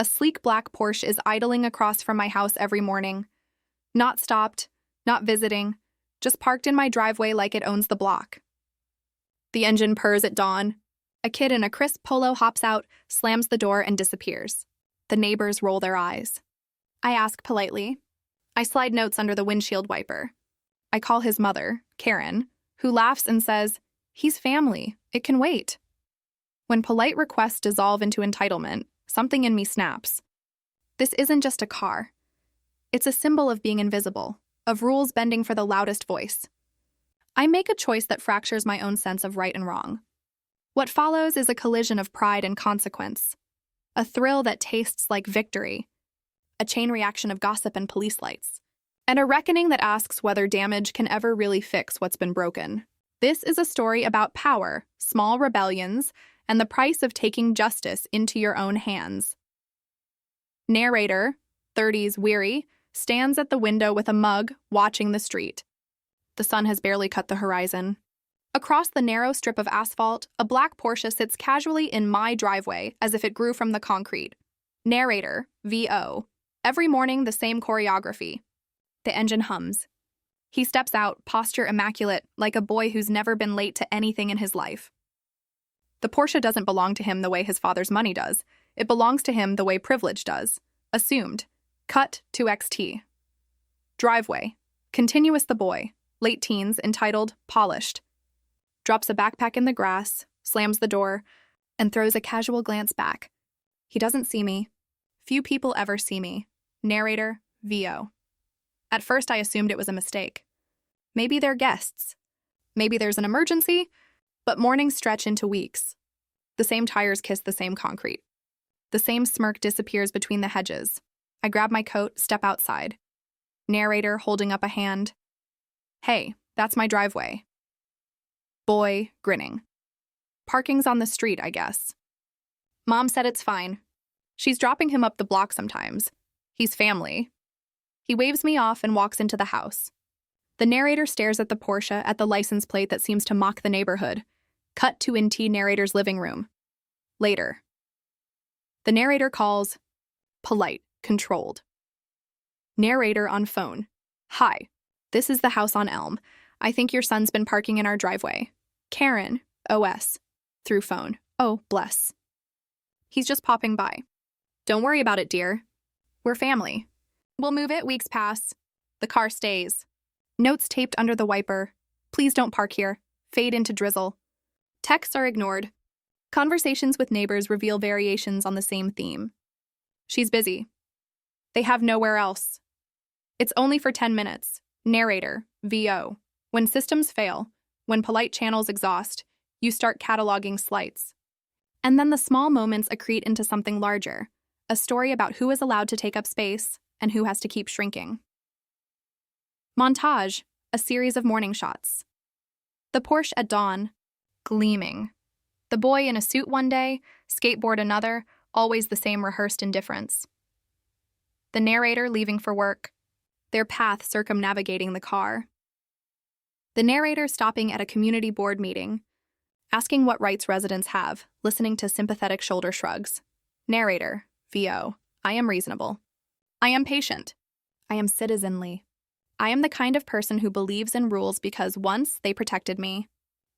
A sleek black Porsche is idling across from my house every morning. Not stopped, not visiting, just parked in my driveway like it owns the block. The engine purrs at dawn. A kid in a crisp polo hops out, slams the door, and disappears. The neighbors roll their eyes. I ask politely. I slide notes under the windshield wiper. I call his mother, Karen, who laughs and says, "He's family. It can wait." When polite requests dissolve into entitlement, something in me snaps. This isn't just a car. It's a symbol of being invisible, of rules bending for the loudest voice. I make a choice that fractures my own sense of right and wrong. What follows is a collision of pride and consequence, a thrill that tastes like victory, a chain reaction of gossip and police lights, and a reckoning that asks whether damage can ever really fix what's been broken. This is a story about power, small rebellions, and the price of taking justice into your own hands. Narrator, 30s weary, stands at the window with a mug, watching the street. The sun has barely cut the horizon. Across the narrow strip of asphalt, a black Porsche sits casually in my driveway as if it grew from the concrete. Narrator, VO. Every morning, the same choreography. The engine hums. He steps out, posture immaculate, like a boy who's never been late to anything in his life. The Porsche doesn't belong to him the way his father's money does. It belongs to him the way privilege does. Assumed. Cut to XT. Driveway. Continuous the boy. Late teens, entitled, polished. Drops a backpack in the grass, slams the door, and throws a casual glance back. He doesn't see me. Few people ever see me. Narrator, VO. At first I assumed it was a mistake. Maybe they're guests. Maybe there's an emergency. But mornings stretch into weeks. The same tires kiss the same concrete. The same smirk disappears between the hedges. I grab my coat, step outside. Narrator holding up a hand. Hey, that's my driveway. Boy, grinning. Parking's on the street, I guess. Mom said it's fine. She's dropping him up the block sometimes. He's family. He waves me off and walks into the house. The narrator stares at the Porsche, at the license plate that seems to mock the neighborhood. Cut to NT narrator's living room. Later. The narrator calls. Polite, controlled. Narrator on phone. Hi, this is the house on Elm. I think your son's been parking in our driveway. Karen, OS. Through phone. Oh, bless. He's just popping by. Don't worry about it, dear. We're family. We'll move it, weeks pass. The car stays. Notes taped under the wiper. Please don't park here. Fade into drizzle. Texts are ignored. Conversations with neighbors reveal variations on the same theme. She's busy. They have nowhere else. It's only for 10 minutes. Narrator, VO. When systems fail, when polite channels exhaust, you start cataloging slights. And then the small moments accrete into something larger, a story about who is allowed to take up space and who has to keep shrinking. Montage, a series of morning shots. The Porsche at dawn, gleaming. The boy in a suit one day, skateboard another, always the same rehearsed indifference. The narrator leaving for work, their path circumnavigating the car. The narrator stopping at a community board meeting, asking what rights residents have, listening to sympathetic shoulder shrugs. Narrator, VO. I am reasonable. I am patient. I am citizenly. I am the kind of person who believes in rules because once they protected me.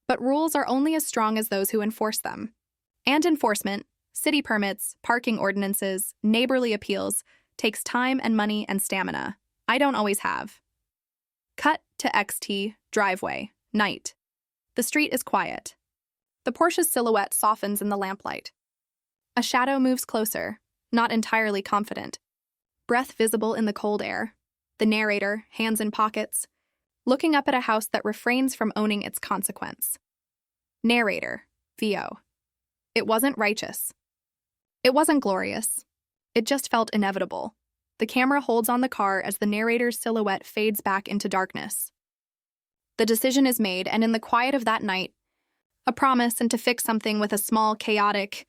But rules are only as strong as those who enforce them. And enforcement, city permits, parking ordinances, neighborly appeals, takes time and money and stamina. I don't always have. Cut to XT, driveway, night. The street is quiet. The Porsche's silhouette softens in the lamplight. A shadow moves closer, not entirely confident. Breath visible in the cold air. The narrator, hands in pockets, looking up at a house that refrains from owning its consequence. Narrator, VO. It wasn't righteous. It wasn't glorious. It just felt inevitable. The camera holds on the car as the narrator's silhouette fades back into darkness. The decision is made, and in the quiet of that night, a promise and to fix something with a small, chaotic,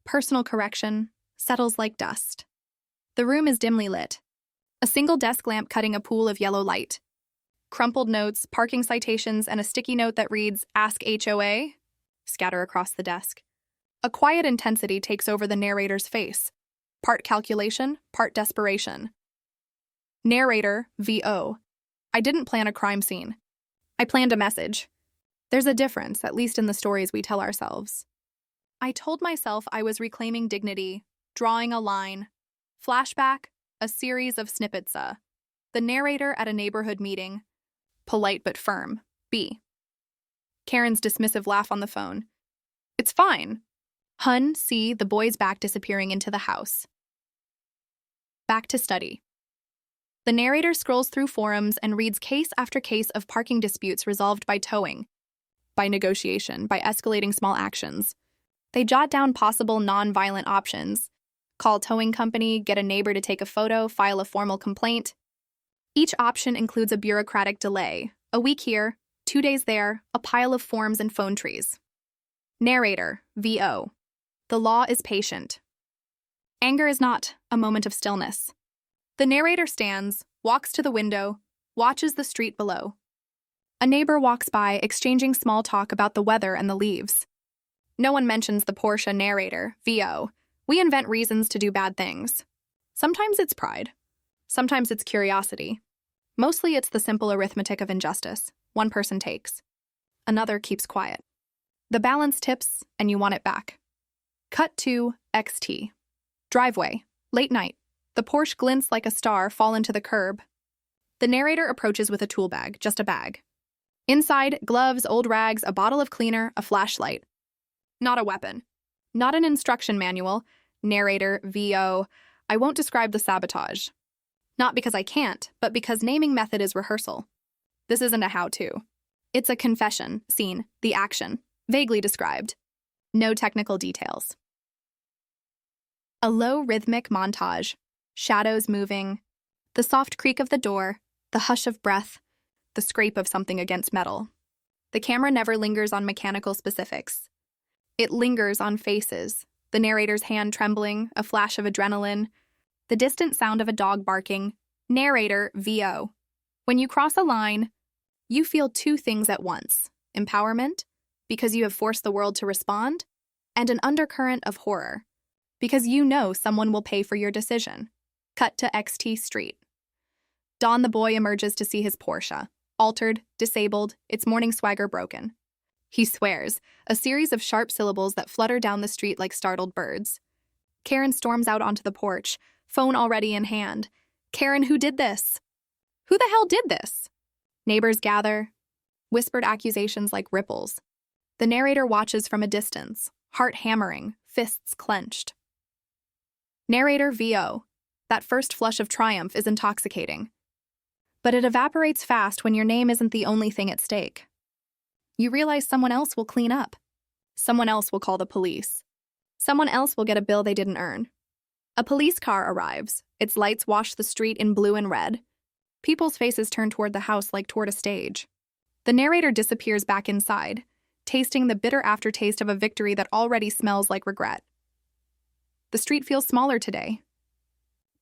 personal correction settles like dust. The room is dimly lit. A single desk lamp cutting a pool of yellow light. Crumpled notes, parking citations, and a sticky note that reads, "Ask HOA," scatter across the desk. A quiet intensity takes over the narrator's face. part calculation, part desperation. Narrator, VO. I didn't plan a crime scene. I planned a message. There's a difference, at least in the stories we tell ourselves. I told myself I was reclaiming dignity, drawing a line. Flashback, a series of snippets. The narrator at a neighborhood meeting. Polite but firm. B. Karen's dismissive laugh on the phone. It's fine. Hun, C. The boy's back disappearing into the house. Back to study. The narrator scrolls through forums and reads case after case of parking disputes resolved by towing, by negotiation, by escalating small actions. They jot down possible non-violent options. Call towing company, get a neighbor to take a photo, file a formal complaint. Each option includes a bureaucratic delay, a week here, 2 days there, a pile of forms and phone trees. Narrator, VO. The law is patient. Anger is not a moment of stillness. The narrator stands, walks to the window, watches the street below. A neighbor walks by, exchanging small talk about the weather and the leaves. No one mentions the Porsche. Narrator, VO. We invent reasons to do bad things. Sometimes it's pride. Sometimes it's curiosity. Mostly it's the simple arithmetic of injustice. One person takes. Another keeps quiet. The balance tips, and you want it back. Cut to XT. Driveway. Late night. The Porsche glints like a star fall into the curb. The narrator approaches with a tool bag, just a bag. Inside, gloves, old rags, a bottle of cleaner, a flashlight. Not a weapon. Not an instruction manual. Narrator, VO. I won't describe the sabotage. Not because I can't, but because naming method is rehearsal. This isn't a how-to. It's a confession, scene, the action, vaguely described. No technical details. A low rhythmic montage. Shadows moving, the soft creak of the door, the hush of breath, the scrape of something against metal. The camera never lingers on mechanical specifics. It lingers on faces, the narrator's hand trembling, a flash of adrenaline, the distant sound of a dog barking. Narrator, VO. When you cross a line, you feel two things at once: empowerment, because you have forced the world to respond, and an undercurrent of horror, because you know someone will pay for your decision. Cut to XT Street. Don the boy emerges to see his Porsche. Altered, disabled, its morning swagger broken. He swears, a series of sharp syllables that flutter down the street like startled birds. Karen storms out onto the porch, phone already in hand. Karen, who did this? Who the hell did this? Neighbors gather, whispered accusations like ripples. The narrator watches from a distance, heart hammering, fists clenched. Narrator, VO. That first flush of triumph is intoxicating. But it evaporates fast when your name isn't the only thing at stake. You realize someone else will clean up. Someone else will call the police. Someone else will get a bill they didn't earn. A police car arrives. Its lights wash the street in blue and red. People's faces turn toward the house like toward a stage. The narrator disappears back inside, tasting the bitter aftertaste of a victory that already smells like regret. The street feels smaller today.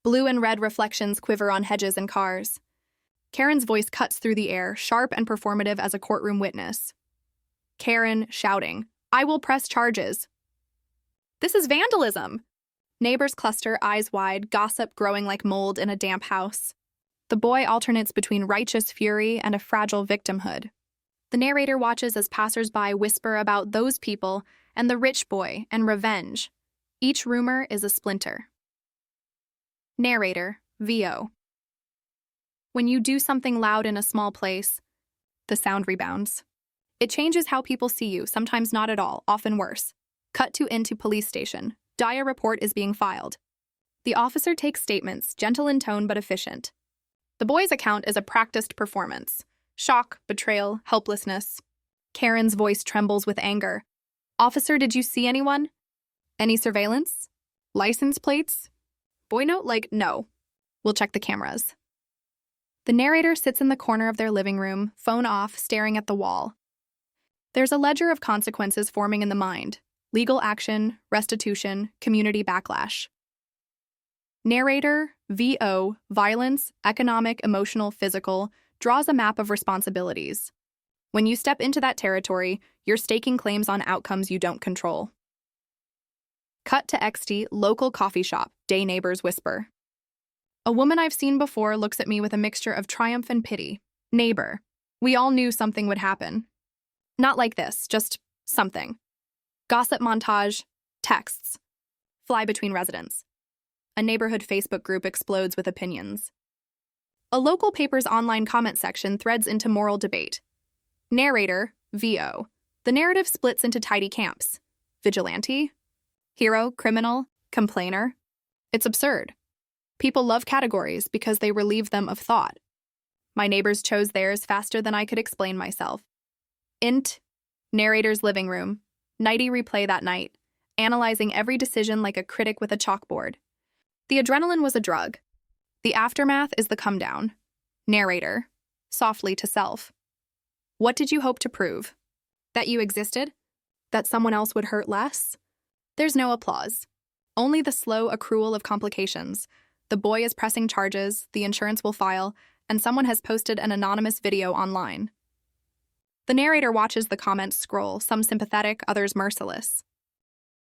Blue and red reflections quiver on hedges and cars. Karen's voice cuts through the air, sharp and performative as a courtroom witness. Karen shouting, I will press charges. This is vandalism. Neighbors cluster, eyes wide, gossip growing like mold in a damp house. The boy alternates between righteous fury and a fragile victimhood. The narrator watches as passersby whisper about those people and the rich boy and revenge. Each rumor is a splinter. Narrator, VO. When you do something loud in a small place, the sound rebounds. It changes how people see you, sometimes not at all, often worse. Cut to into police station. Dire report is being filed. The officer takes statements, gentle in tone but efficient. The boy's account is a practiced performance. Shock, betrayal, helplessness. Karen's voice trembles with anger. Officer, did you see anyone? Any surveillance? License plates? Boy note, no. We'll check the cameras. The narrator sits in the corner of their living room, phone off, staring at the wall. There's a ledger of consequences forming in the mind. Legal action, restitution, community backlash. Narrator, VO, violence, economic, emotional, physical, draws a map of responsibilities. When you step into that territory, you're staking claims on outcomes you don't control. Cut to XT, local coffee shop, day neighbors whisper. A woman I've seen before looks at me with a mixture of triumph and pity. Neighbor. We all knew something would happen. Not like this, just something. Gossip montage, texts. Fly between residents. A neighborhood Facebook group explodes with opinions. A local paper's online comment section threads into moral debate. Narrator, VO. The narrative splits into tidy camps. Vigilante, hero, criminal, complainer. It's absurd. People love categories because they relieve them of thought. My neighbors chose theirs faster than I could explain myself. Int, narrator's living room. Nighty replay that night, analyzing every decision like a critic with a chalkboard. The adrenaline was a drug. The aftermath is the come down. Narrator, softly to self. What did you hope to prove? That you existed? That someone else would hurt less? There's no applause. Only the slow accrual of complications. The boy is pressing charges, the insurance will file, and someone has posted an anonymous video online. The narrator watches the comments scroll, some sympathetic, others merciless.